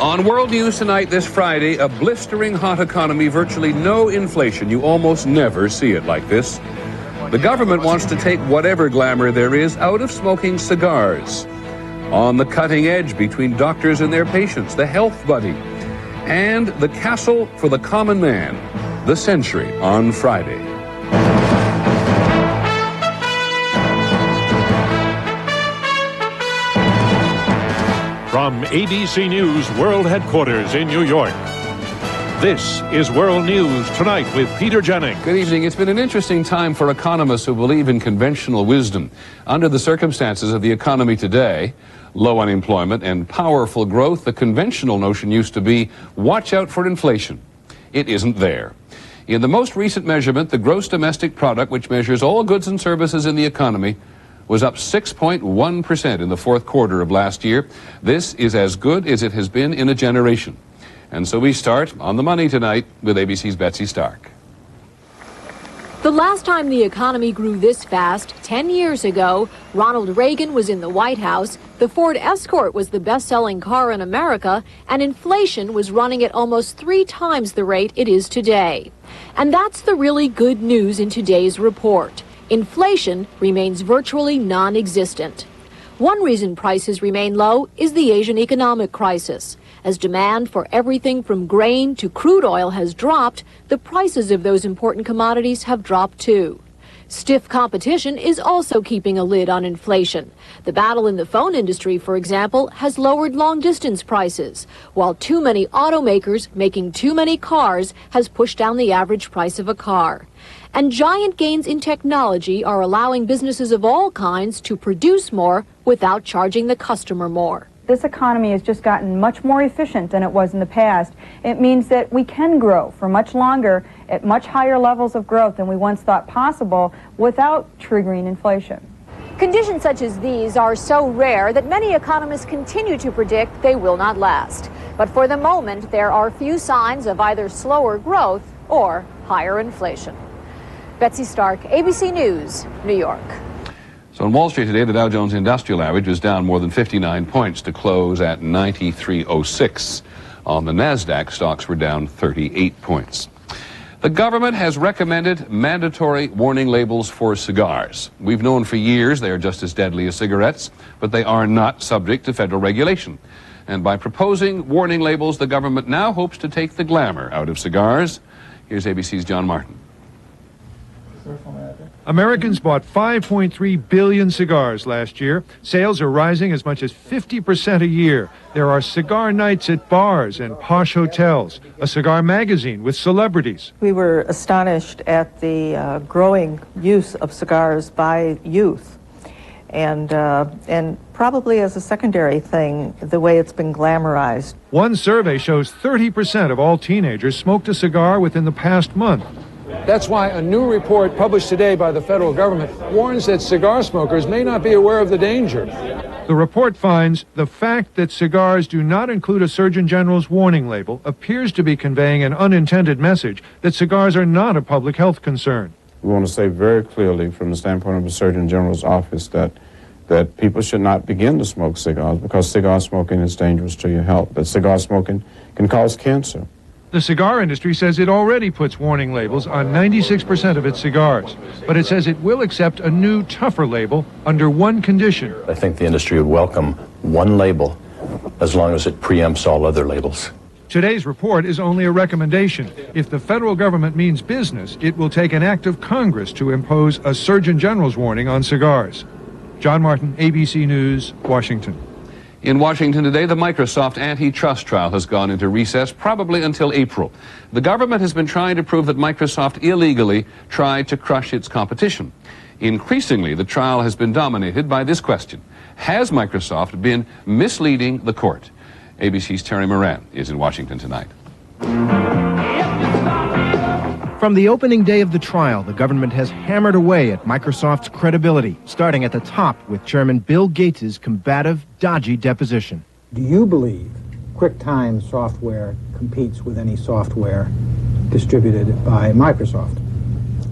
On World News Tonight this Friday, a blistering hot economy, virtually no inflation. You almost never see it like this. The government wants to take whatever glamour there is out of smoking cigars. On the cutting edge between doctors and their patients, the health buddy. And the castle for the common man, the Century, on Friday. From ABC News World Headquarters in New York, this is World News Tonight with Peter Jennings. Good evening. It's been an interesting time for economists who believe in conventional wisdom. Under the circumstances of the economy today, low unemployment and powerful growth, the conventional notion used to be, watch out for inflation. It isn't there. In the most recent measurement, the gross domestic product, which measures all goods and services in the economy, was up 6.1% in the fourth quarter of last year. This is as good as it has been in a generation. And so we start on the money tonight with ABC's Betsy Stark. The last time the economy grew this fast, 10 years ago, Ronald Reagan was in the White House, the Ford Escort was the best-selling car in America, and inflation was running at almost 3 times the rate it is today. And that's the really good news in today's report. Inflation remains virtually non-existent. One reason prices remain low is the Asian economic crisis. As demand for everything from grain to crude oil has dropped, the prices of those important commodities have dropped too. Stiff competition is also keeping a lid on inflation. The battle in the phone industry, for example, has lowered long-distance prices, while too many automakers making too many cars has pushed down the average price of a car. And giant gains in technology are allowing businesses of all kinds to produce more without charging the customer more. This economy has just gotten much more efficient than it was in the past. It means that we can grow for much longer at much higher levels of growth than we once thought possible without triggering inflation. Conditions such as these are so rare that many economists continue to predict they will not last. But for the moment, there are few signs of either slower growth or higher inflation. Betsy Stark, ABC News, New York. So on Wall Street today, the Dow Jones Industrial Average was down more than 59 points to close at 93.06. On the NASDAQ, stocks were down 38 points. The government has recommended mandatory warning labels for cigars. We've known for years they are just as deadly as cigarettes, but they are not subject to federal regulation. And by proposing warning labels, the government now hopes to take the glamour out of cigars. Here's ABC's John Martin. Americans bought 5.3 billion cigars last year. Sales are rising as much as 50% a year. There are cigar nights at bars and posh hotels, a cigar magazine with celebrities. We were astonished at the growing use of cigars by youth. And probably as a secondary thing, the way it's been glamorized. One survey shows 30% of all teenagers smoked a cigar within the past month. That's why a new report published today by the federal government warns that cigar smokers may not be aware of the danger. The report finds the fact that cigars do not include a Surgeon General's warning label appears to be conveying an unintended message that cigars are not a public health concern. We want to say very clearly from the standpoint of the Surgeon General's office that people should not begin to smoke cigars because cigar smoking is dangerous to your health, that cigar smoking can cause cancer. The cigar industry says it already puts warning labels on 96% of its cigars, but it says it will accept a new, tougher label under one condition. I think the industry would welcome one label as long as it preempts all other labels. Today's report is only a recommendation. If the federal government means business, it will take an act of Congress to impose a Surgeon General's warning on cigars. John Martin, ABC News, Washington. In Washington today, the Microsoft antitrust trial has gone into recess, probably until April. The government has been trying to prove that Microsoft illegally tried to crush its competition. Increasingly, the trial has been dominated by this question: has Microsoft been misleading the court? ABC's Terry Moran is in Washington tonight. From the opening day of the trial, the government has hammered away at Microsoft's credibility, starting at the top with Chairman Bill Gates' combative, dodgy deposition. Do you believe QuickTime software competes with any software distributed by Microsoft?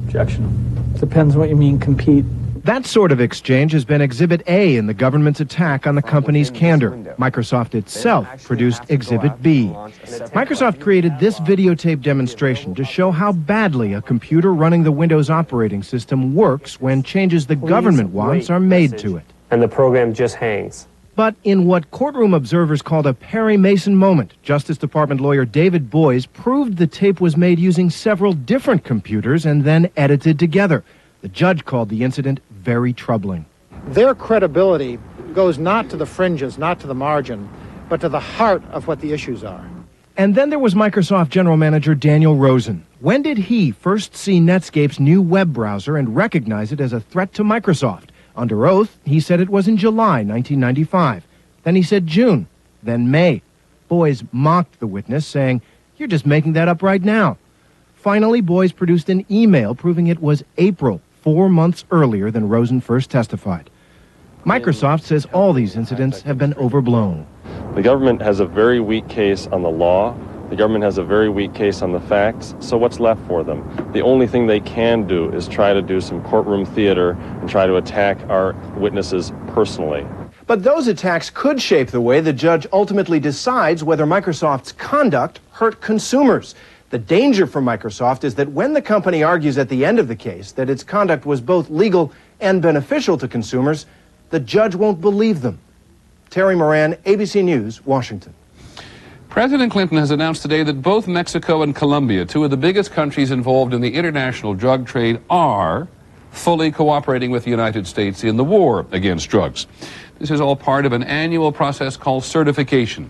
Objection. Depends what you mean compete. That sort of exchange has been Exhibit A in the government's attack on the company's candor. Microsoft itself produced Exhibit B. Microsoft created this videotape demonstration to show how badly a computer running the Windows operating system works when changes the government wants are made to it. And the program just hangs. But in what courtroom observers called a Perry Mason moment, Justice Department lawyer David Boies proved the tape was made using several different computers and then edited together. The judge called the incident very troubling. Their credibility goes not to the fringes, not to the margin, but to the heart of what the issues are. And then there was Microsoft General Manager Daniel Rosen. When did he first see Netscape's new web browser and recognize it as a threat to Microsoft? Under oath, he said it was in July 1995. Then he said June, then May. Boies mocked the witness, saying, "You're just making that up right now." Finally, Boies produced an email proving it was April, 4 months earlier than Rosen first testified. Microsoft says all these incidents have been overblown. The government has a very weak case on the law. The government has a very weak case on the facts. So what's left for them? The only thing they can do is try to do some courtroom theater and try to attack our witnesses personally. But those attacks could shape the way the judge ultimately decides whether Microsoft's conduct hurt consumers. The danger for Microsoft is that when the company argues at the end of the case that its conduct was both legal and beneficial to consumers, the judge won't believe them. Terry Moran, ABC News, Washington. President Clinton has announced today that both Mexico and Colombia, two of the biggest countries involved in the international drug trade, are fully cooperating with the United States in the war against drugs. This is all part of an annual process called certification.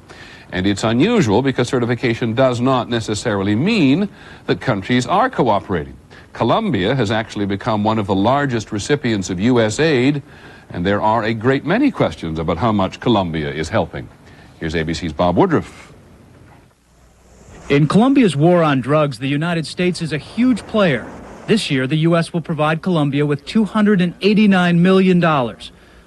And it's unusual because certification does not necessarily mean that countries are cooperating. Colombia has actually become one of the largest recipients of U.S. aid, and there are a great many questions about how much Colombia is helping. Here's ABC's Bob Woodruff. In Colombia's war on drugs, the United States is a huge player. This year, the U.S. will provide Colombia with $289 million.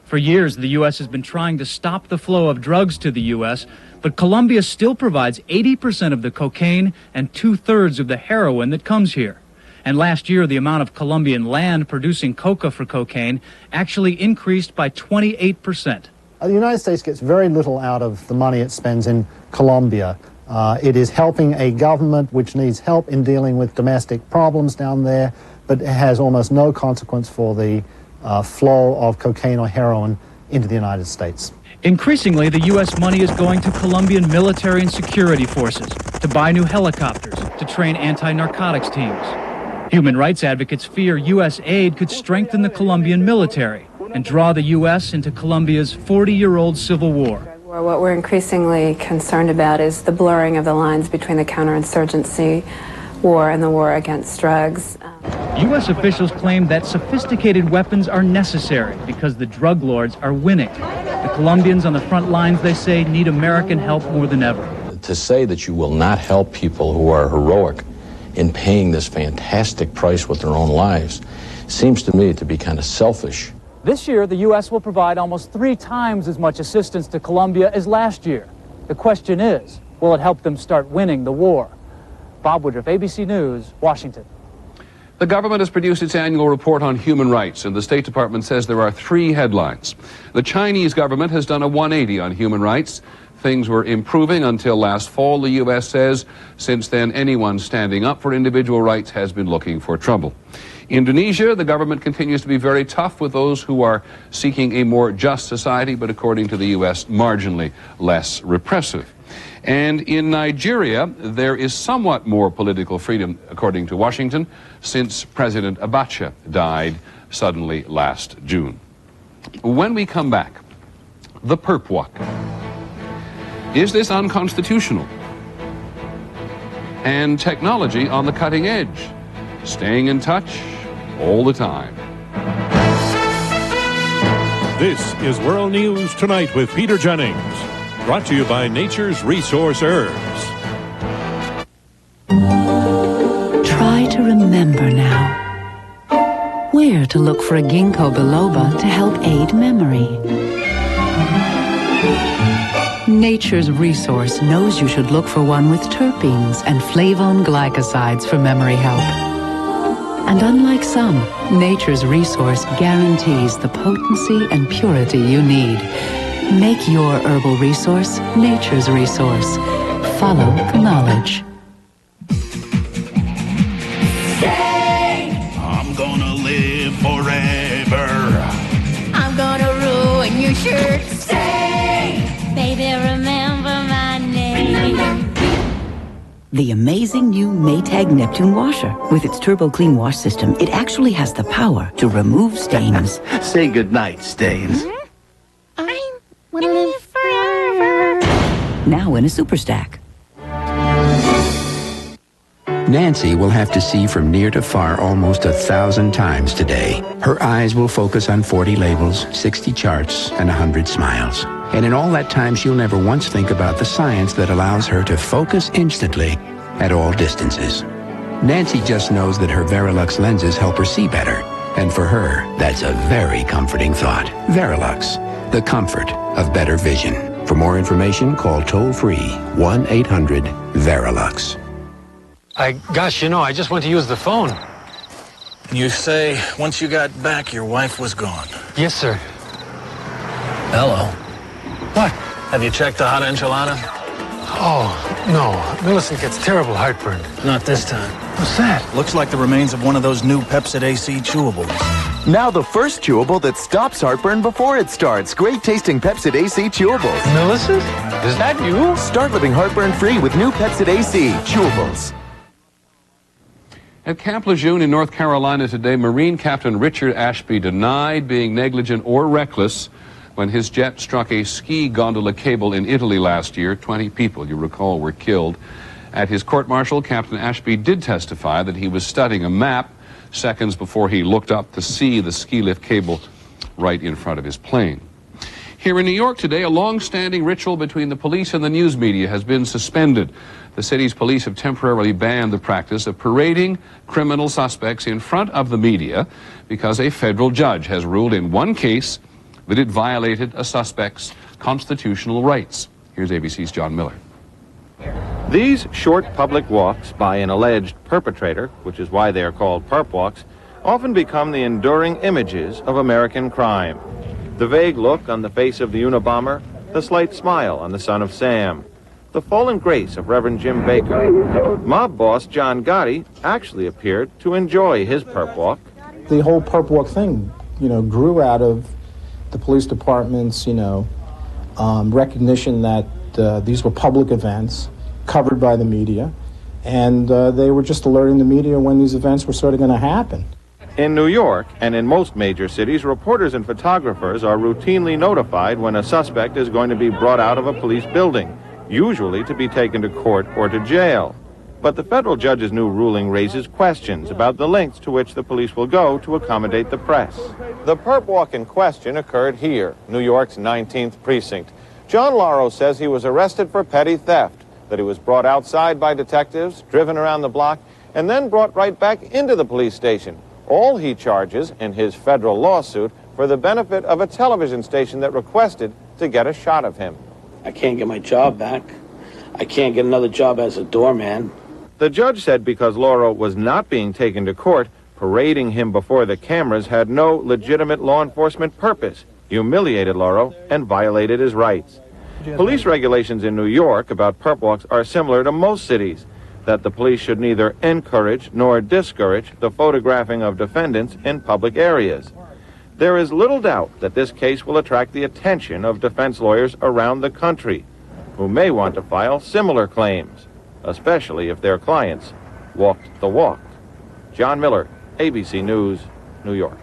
For years, the U.S. has been trying to stop the flow of drugs to the U.S., but Colombia still provides 80% of the cocaine and 2/3 of the heroin that comes here. And last year, the amount of Colombian land producing coca for cocaine actually increased by 28%. The United States gets very little out of the money it spends in Colombia. It is helping a government which needs help in dealing with domestic problems down there, but it has almost no consequence for the flow of cocaine or heroin into the United States. Increasingly, the U.S. money is going to Colombian military and security forces, to buy new helicopters, to train anti-narcotics teams. Human rights advocates fear U.S. aid could strengthen the Colombian military and draw the U.S. into Colombia's 40-year-old civil war. What we're increasingly concerned about is the blurring of the lines between the counterinsurgency war and the war against drugs. U.S. officials claim that sophisticated weapons are necessary because the drug lords are winning. The Colombians on the front lines, they say, need American help more than ever. To say that you will not help people who are heroic in paying this fantastic price with their own lives seems to me to be kind of selfish. This year, the U.S. will provide almost 3 times as much assistance to Colombia as last year. The question is, will it help them start winning the war? Bob Woodruff, ABC News, Washington. The government has produced its annual report on human rights, and the State Department says there are 3 headlines. The Chinese government has done a 180 on human rights. Things were improving until last fall, the U.S. says. Since then, anyone standing up for individual rights has been looking for trouble. Indonesia, the government continues to be very tough with those who are seeking a more just society, but according to the U.S., marginally less repressive. And in Nigeria, there is somewhat more political freedom, according to Washington, since President Abacha died suddenly last June. When we come back, the perp walk. Is this unconstitutional? And technology on the cutting edge. Staying in touch all the time. This is World News Tonight with Peter Jennings. Brought to you by Nature's Resource Herbs. Try to remember now where to look for a ginkgo biloba to help aid memory. Nature's Resource knows you should look for one with terpenes and flavone glycosides for memory help. And unlike some, Nature's Resource guarantees the potency and purity you need. Make your herbal resource Nature's Resource. Follow the knowledge. I'm gonna live forever. I'm gonna ruin your shirt. Stay, baby, remember my name. The amazing new Maytag Neptune washer. With its Turbo Clean wash system, it actually has the power to remove stains. Say goodnight, stains. I wanna live forever. Now in a super stack. Nancy will have to see from near to far almost 1,000 times today. Her eyes will focus on 40 labels, 60 charts, and 100 smiles. And in all that time, she'll never once think about the science that allows her to focus instantly at all distances. Nancy just knows that her Verilux lenses help her see better. And for her, that's a very comforting thought. Verilux, the comfort of better vision. For more information, call toll-free 1-800-VERILUX. Gosh, I just went to use the phone. And you say, once you got back, your wife was gone. Yes, sir. Hello. What? Have you checked the hot enchilada? Oh, no. Millicent gets terrible heartburn. Not this time. What's that? Looks like the remains of one of those new Pepcid AC chewables. Now the first chewable that stops heartburn before it starts. Great tasting Pepcid AC chewables. Millicent? Is that you? Start living heartburn-free with new Pepcid AC chewables. At Camp Lejeune in North Carolina today, Marine Captain Richard Ashby denied being negligent or reckless when his jet struck a ski gondola cable in Italy last year. 20 people, you recall, were killed. At his court-martial, Captain Ashby did testify that he was studying a map seconds before he looked up to see the ski lift cable right in front of his plane. Here in New York today, a long-standing ritual between the police and the news media has been suspended. The city's police have temporarily banned the practice of parading criminal suspects in front of the media because a federal judge has ruled in one case that it violated a suspect's constitutional rights. Here's ABC's John Miller. These short public walks by an alleged perpetrator, which is why they are called perp walks, often become the enduring images of American crime. The vague look on the face of the Unabomber, the slight smile on the son of Sam, the fallen grace of Reverend Jim Baker. Mob boss John Gotti actually appeared to enjoy his perp walk. The whole perp walk thing, grew out of the police department's, recognition that these were public events covered by the media, and they were just alerting the media when these events were sort of going to happen. In New York and in most major cities, reporters and photographers are routinely notified when a suspect is going to be brought out of a police building, usually to be taken to court or to jail. But the federal judge's new ruling raises questions about the lengths to which the police will go to accommodate the press. The perp walk in question occurred here, New York's 19th precinct. John Lauro says he was arrested for petty theft, that he was brought outside by detectives, driven around the block, and then brought right back into the police station. All he charges in his federal lawsuit for the benefit of a television station that requested to get a shot of him. I can't get my job back. I can't get another job as a doorman. The judge said because Lauro was not being taken to court, parading him before the cameras had no legitimate law enforcement purpose, humiliated Lauro, and violated his rights. Police regulations in New York about perp walks are similar to most cities, that the police should neither encourage nor discourage the photographing of defendants in public areas. There is little doubt that this case will attract the attention of defense lawyers around the country, who may want to file similar claims, especially if their clients walked the walk. John Miller, ABC News, New York.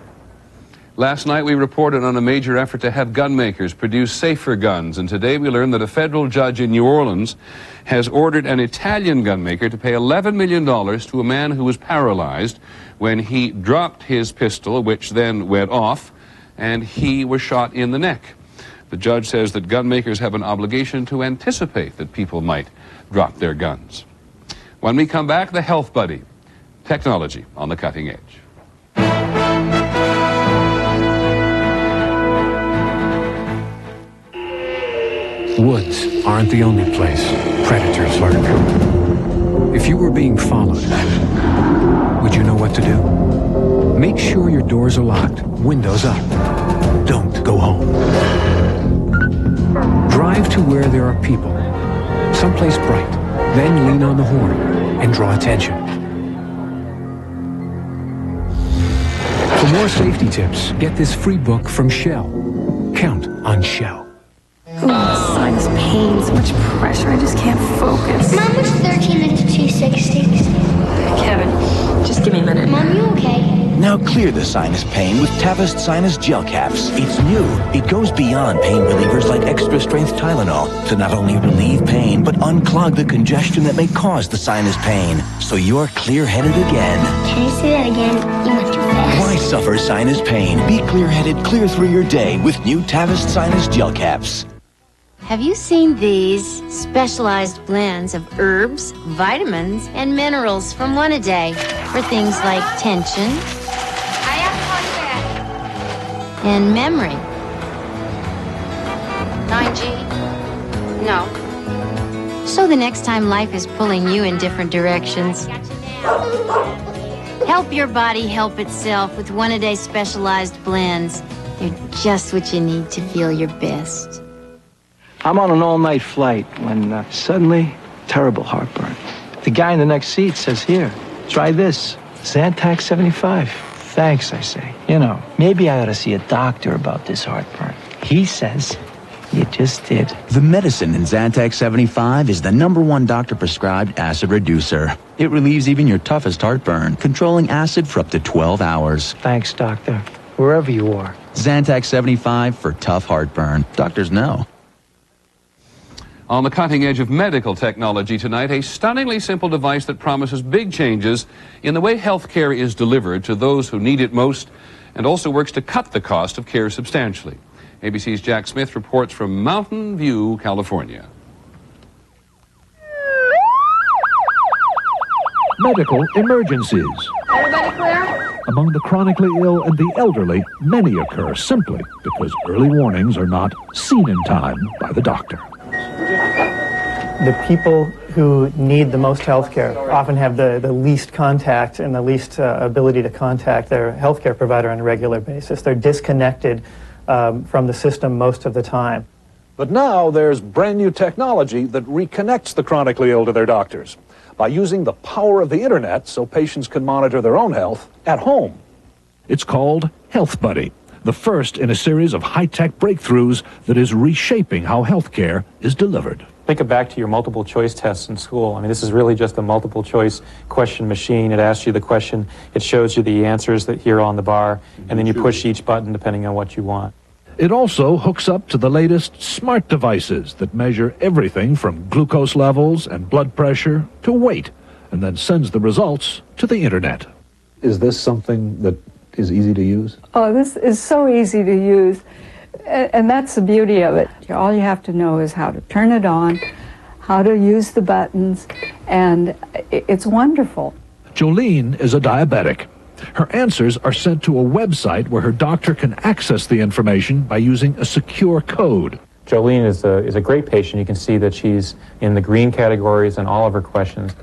Last night we reported on a major effort to have gun makers produce safer guns, and today we learned that a federal judge in New Orleans has ordered an Italian gun maker to pay $11 million to a man who was paralyzed when he dropped his pistol, which then went off, and he was shot in the neck. The judge says that gun makers have an obligation to anticipate that people might drop their guns. When we come back, the Health Buddy, technology on the cutting edge. Woods aren't the only place predators lurk. If you were being followed, would you know what to do? Make sure your doors are locked, windows up. Don't go home. Drive to where there are people, someplace bright. Then lean on the horn and draw attention. For more safety tips, get this free book from Shell. Count on Shell. Sinus pain, so much pressure, I just can't focus. Mom, what's 13 into 260? Kevin, just give me a minute. Mom, you okay? Now clear the sinus pain with Tavist Sinus Gel Caps. It's new. It goes beyond pain relievers like extra strength Tylenol to not only relieve pain, but unclog the congestion that may cause the sinus pain. So you're clear-headed again. Can you say that again? You went too fast. Why suffer sinus pain? Be clear-headed, clear through your day with new Tavist Sinus Gel Caps. Have you seen these specialized blends of herbs, vitamins, and minerals from One A Day for things like tension and memory? 9G? No. So the next time life is pulling you in different directions, help your body help itself with One A Day specialized blends. They're just what you need to feel your best. I'm on an all-night flight when suddenly, terrible heartburn. The guy in the next seat says, here, try this, Zantac 75. Thanks, I say. You know, maybe I ought to see a doctor about this heartburn. He says, you just did. The medicine in Zantac 75 is the #1 doctor-prescribed acid reducer. It relieves even your toughest heartburn, controlling acid for up to 12 hours. Thanks, doctor, wherever you are. Zantac 75 for tough heartburn. Doctors know. On the cutting edge of medical technology tonight, a stunningly simple device that promises big changes in the way healthcare is delivered to those who need it most and also works to cut the cost of care substantially. ABC's Jack Smith reports from Mountain View, California. Medical emergencies. Everybody clear? Among the chronically ill and the elderly, many occur simply because early warnings are not seen in time by the doctor. The people who need the most health care often have the least contact and the least ability to contact their health care provider on a regular basis. They're disconnected from the system most of the time. But now there's brand new technology that reconnects the chronically ill to their doctors by using the power of the internet so patients can monitor their own health at home. It's called Health Buddy, the first in a series of high-tech breakthroughs that is reshaping how healthcare is delivered. Think back to your multiple choice tests in school. I mean, this is really just a multiple choice question machine. It asks you the question, it shows you the answers that here on the bar, and then you push each button depending on what you want. It also hooks up to the latest smart devices that measure everything from glucose levels and blood pressure to weight, and then sends the results to the internet. Is this something that is easy to use? Oh, this is so easy to use. And that's the beauty of it. All you have to know is how to turn it on, how to use the buttons, and it's wonderful. Jolene is a diabetic. Her answers are sent to a website where her doctor can access the information by using a secure code. Jolene is a great patient. You can see that she's in the green categories in all of her questions.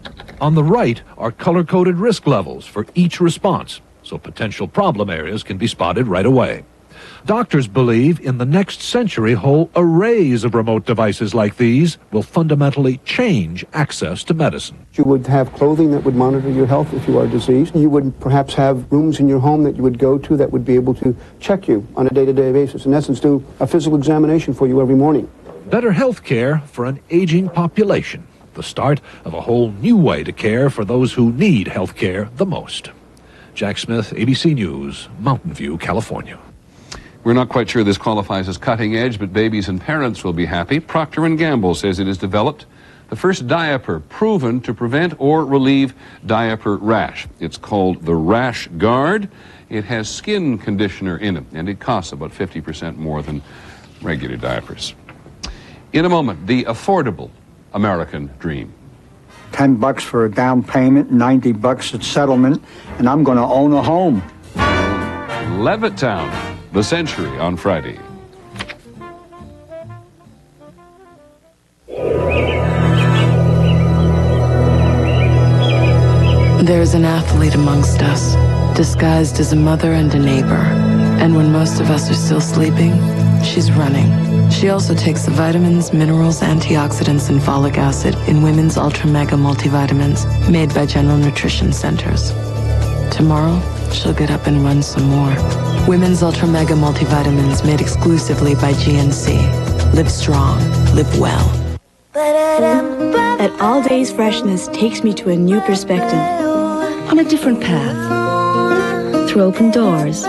On the right are color-coded risk levels for each response, so potential problem areas can be spotted right away. Doctors believe in the next century, whole arrays of remote devices like these will fundamentally change access to medicine. You would have clothing that would monitor your health if you are diseased. You would perhaps have rooms in your home that you would go to that would be able to check you on a day-to-day basis. In essence, do a physical examination for you every morning. Better health care for an aging population. The start of a whole new way to care for those who need health care the most. Jack Smith, ABC News, Mountain View, California. We're not quite sure this qualifies as cutting edge, but babies and parents will be happy. Procter & Gamble says it has developed the first diaper proven to prevent or relieve diaper rash. It's called the Rash Guard. It has skin conditioner in it, and it costs about 50% more than regular diapers. In a moment, the affordable American dream. $10 for a down payment, $90 at settlement, and I'm going to own a home. Levittown, the Century on Friday. There's an athlete amongst us, disguised as a mother and a neighbor. And when most of us are still sleeping, she's running. She also takes the vitamins, minerals, antioxidants, and folic acid in Women's Ultra Mega Multivitamins made by General Nutrition Centers. Tomorrow, she'll get up and run some more. Women's Ultra Mega Multivitamins made exclusively by GNC. Live strong, live well. At All Days Freshness takes me to a new perspective, on a different path, through open doors.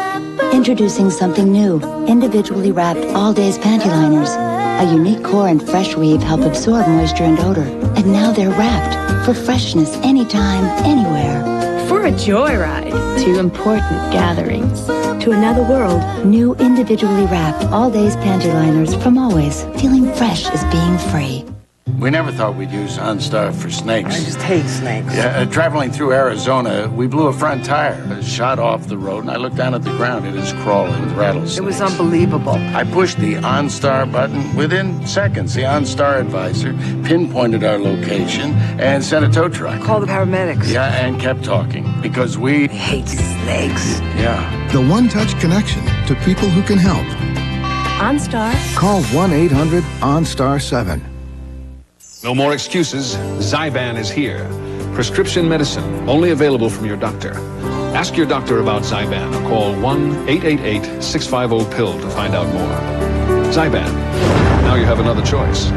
Introducing something new, individually wrapped All Days panty liners. A unique core and fresh weave help absorb moisture and odor. And now they're wrapped for freshness anytime, anywhere. For a joyride, to important gatherings, to another world. New individually wrapped All Days panty liners from Always. Feeling fresh is being free. We never thought we'd use OnStar for snakes. I just hate snakes. Yeah, traveling through Arizona, we blew a front tire. It shot off the road, and I looked down at the ground. It is crawling with rattlesnakes. It was unbelievable. I pushed the OnStar button. Within seconds, the OnStar advisor pinpointed our location and sent a tow truck. Call the paramedics. Yeah, and kept talking, because we hate snakes. Yeah. The one-touch connection to people who can help. OnStar. Call 1-800-OnStar-7. No more excuses. Zyban is here. Prescription medicine, only available from your doctor. Ask your doctor about Zyban or call 1-888-650-PILL to find out more. Zyban. Now you have another choice.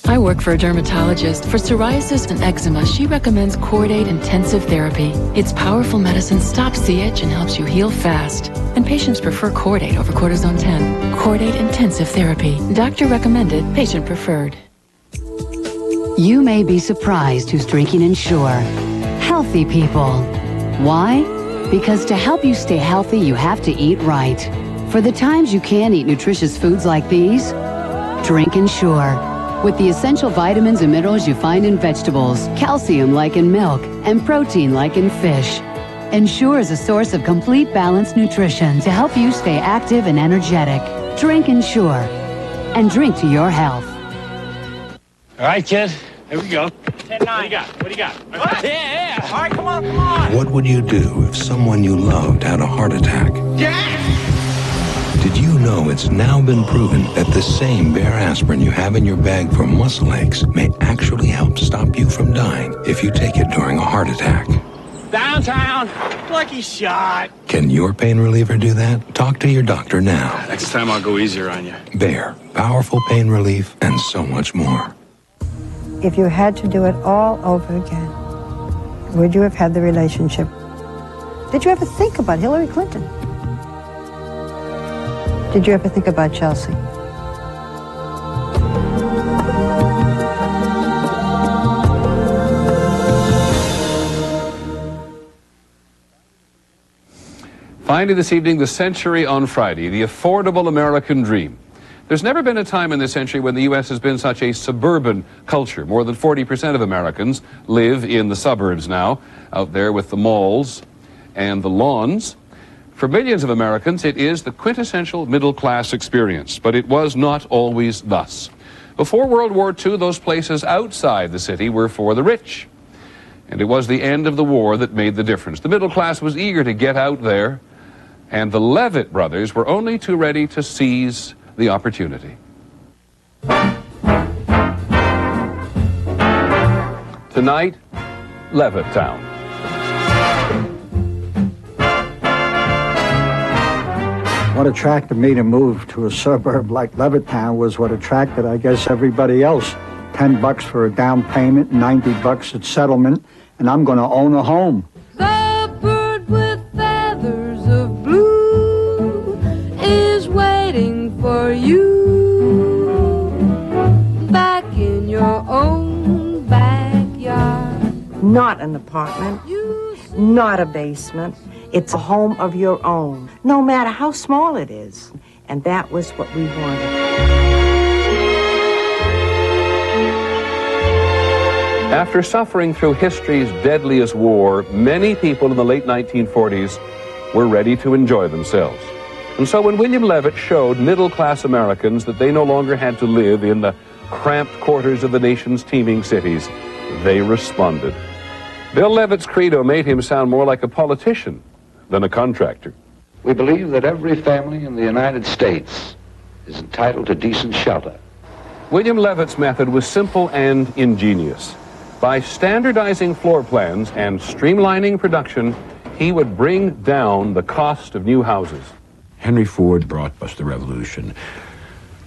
I work for a dermatologist. For psoriasis and eczema, she recommends Cordate Intensive Therapy. Its powerful medicine stops the itch and helps you heal fast. And patients prefer Cordate over Cortisone 10. Cordate Intensive Therapy. Doctor recommended, patient preferred. You may be surprised who's drinking Ensure. Healthy people. Why? Because to help you stay healthy, you have to eat right. For the times you can't eat nutritious foods like these, drink Ensure. With the essential vitamins and minerals you find in vegetables, calcium like in milk, and protein like in fish. Ensure is a source of complete balanced nutrition to help you stay active and energetic. Drink Ensure. And drink to your health. All right, kid. Here we go. 10-9. What do you got? What do you got? Yeah. All right, come on. What would you do if someone you loved had a heart attack? Yeah. Did you know it's now been proven that the same Bayer aspirin you have in your bag for muscle aches may actually help stop you from dying if you take it during a heart attack? Downtown. Lucky shot. Can your pain reliever do that? Talk to your doctor now. Next time I'll go easier on you. Bayer, powerful pain relief and so much more. If you had to do it all over again, would you have had the relationship? Did you ever think about Hillary Clinton? Did you ever think about Chelsea? Finally this evening, the Century on Friday, the affordable American dream. There's never been a time in this century when the U.S. has been such a suburban culture. More than 40% of Americans live in the suburbs now, out there with the malls and the lawns. For millions of Americans, it is the quintessential middle-class experience, but it was not always thus. Before World War II, those places outside the city were for the rich. And it was the end of the war that made the difference. The middle class was eager to get out there, and the Levitt brothers were only too ready to seize the opportunity. Tonight, Levittown. What attracted me to move to a suburb like Levittown was what attracted, I guess, everybody else. $10 for a down payment, $90 at settlement, and I'm going to own a home. The bird with feathers of blue is waiting for you back in your own backyard. Not an apartment, not a basement. It's a home of your own, no matter how small it is. And that was what we wanted. After suffering through history's deadliest war, many people in the late 1940s were ready to enjoy themselves. And so when William Levitt showed middle-class Americans that they no longer had to live in the cramped quarters of the nation's teeming cities, they responded. Bill Levitt's credo made him sound more like a politician than a contractor. We believe that every family in the United States is entitled to decent shelter. William Levitt's method was simple and ingenious. By standardizing floor plans and streamlining production, he would bring down the cost of new houses. Henry Ford brought us the revolution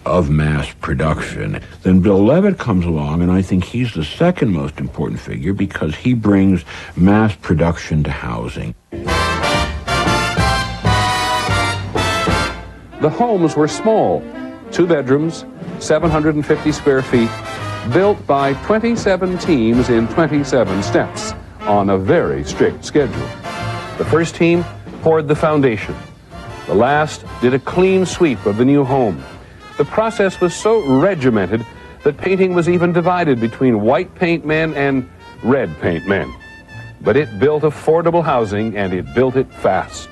of mass production. Then Bill Levitt comes along, and I think he's the second most important figure because he brings mass production to housing. The homes were small, 2 bedrooms, 750 square feet, built by 27 teams in 27 steps on a very strict schedule. The first team poured the foundation. The last did a clean sweep of the new home. The process was so regimented that painting was even divided between white paint men and red paint men. But it built affordable housing, and it built it fast.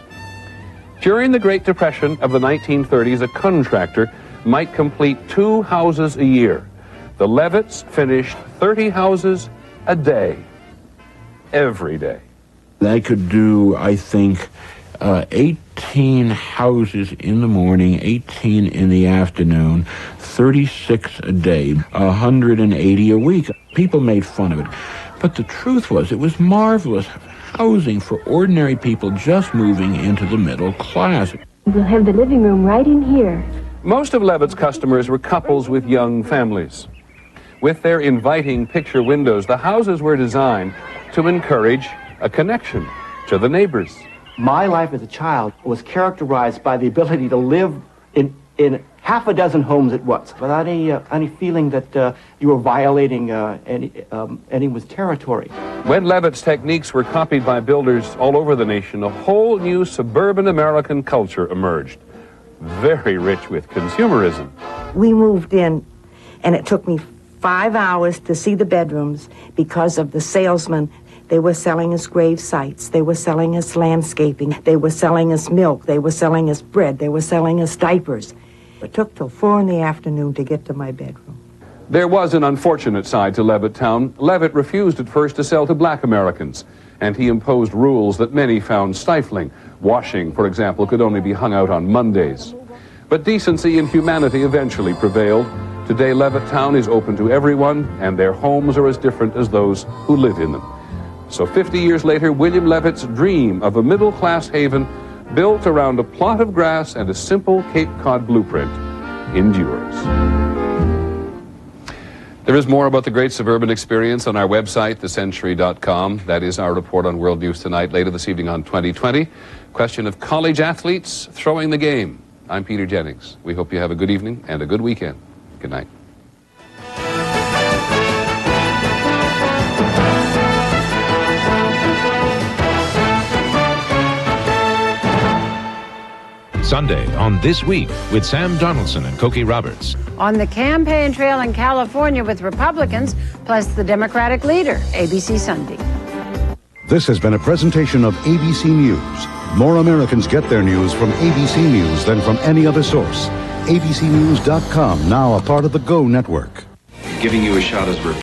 During the Great Depression of the 1930s, a contractor might complete 2 houses a year. The Levitts finished 30 houses a day, every day. They could do, I think, 18 houses in the morning, 18 in the afternoon, 36 a day, 180 a week. People made fun of it. But the truth was, it was marvelous housing for ordinary people just moving into the middle class. We'll have the living room right in here. Most of Levitt's customers were couples with young families. With their inviting picture windows, the houses were designed to encourage a connection to the neighbors. My life as a child was characterized by the ability to live in half a dozen homes at once without any feeling that you were violating anyone's territory. When Levitt's techniques were copied by builders all over the nation, a whole new suburban American culture emerged, very rich with consumerism. We moved in, and it took me 5 hours to see the bedrooms because of the salesman. They were selling us grave sites. They were selling us landscaping. They were selling us milk. They were selling us bread. They were selling us diapers. It took till 4 in the afternoon to get to my bedroom. There was an unfortunate side to Levittown. Levitt refused at first to sell to black Americans, and he imposed rules that many found stifling. Washing, for example, could only be hung out on Mondays. But decency and humanity eventually prevailed. Today, Levittown is open to everyone, and their homes are as different as those who live in them. So 50 years later, William Levitt's dream of a middle-class haven built around a plot of grass and a simple Cape Cod blueprint endures. There is more about the great suburban experience on our website, thecentury.com. That is our report on World News Tonight. Later this evening on 2020, question of college athletes throwing the game. I'm Peter Jennings. We hope you have a good evening and a good weekend. Good night. Sunday on This Week with Sam Donaldson and Cokie Roberts. On the campaign trail in California with Republicans, plus the Democratic leader, ABC Sunday. This has been a presentation of ABC News. More Americans get their news from ABC News than from any other source. ABCnews.com, now a part of the Go Network. Giving you a shot as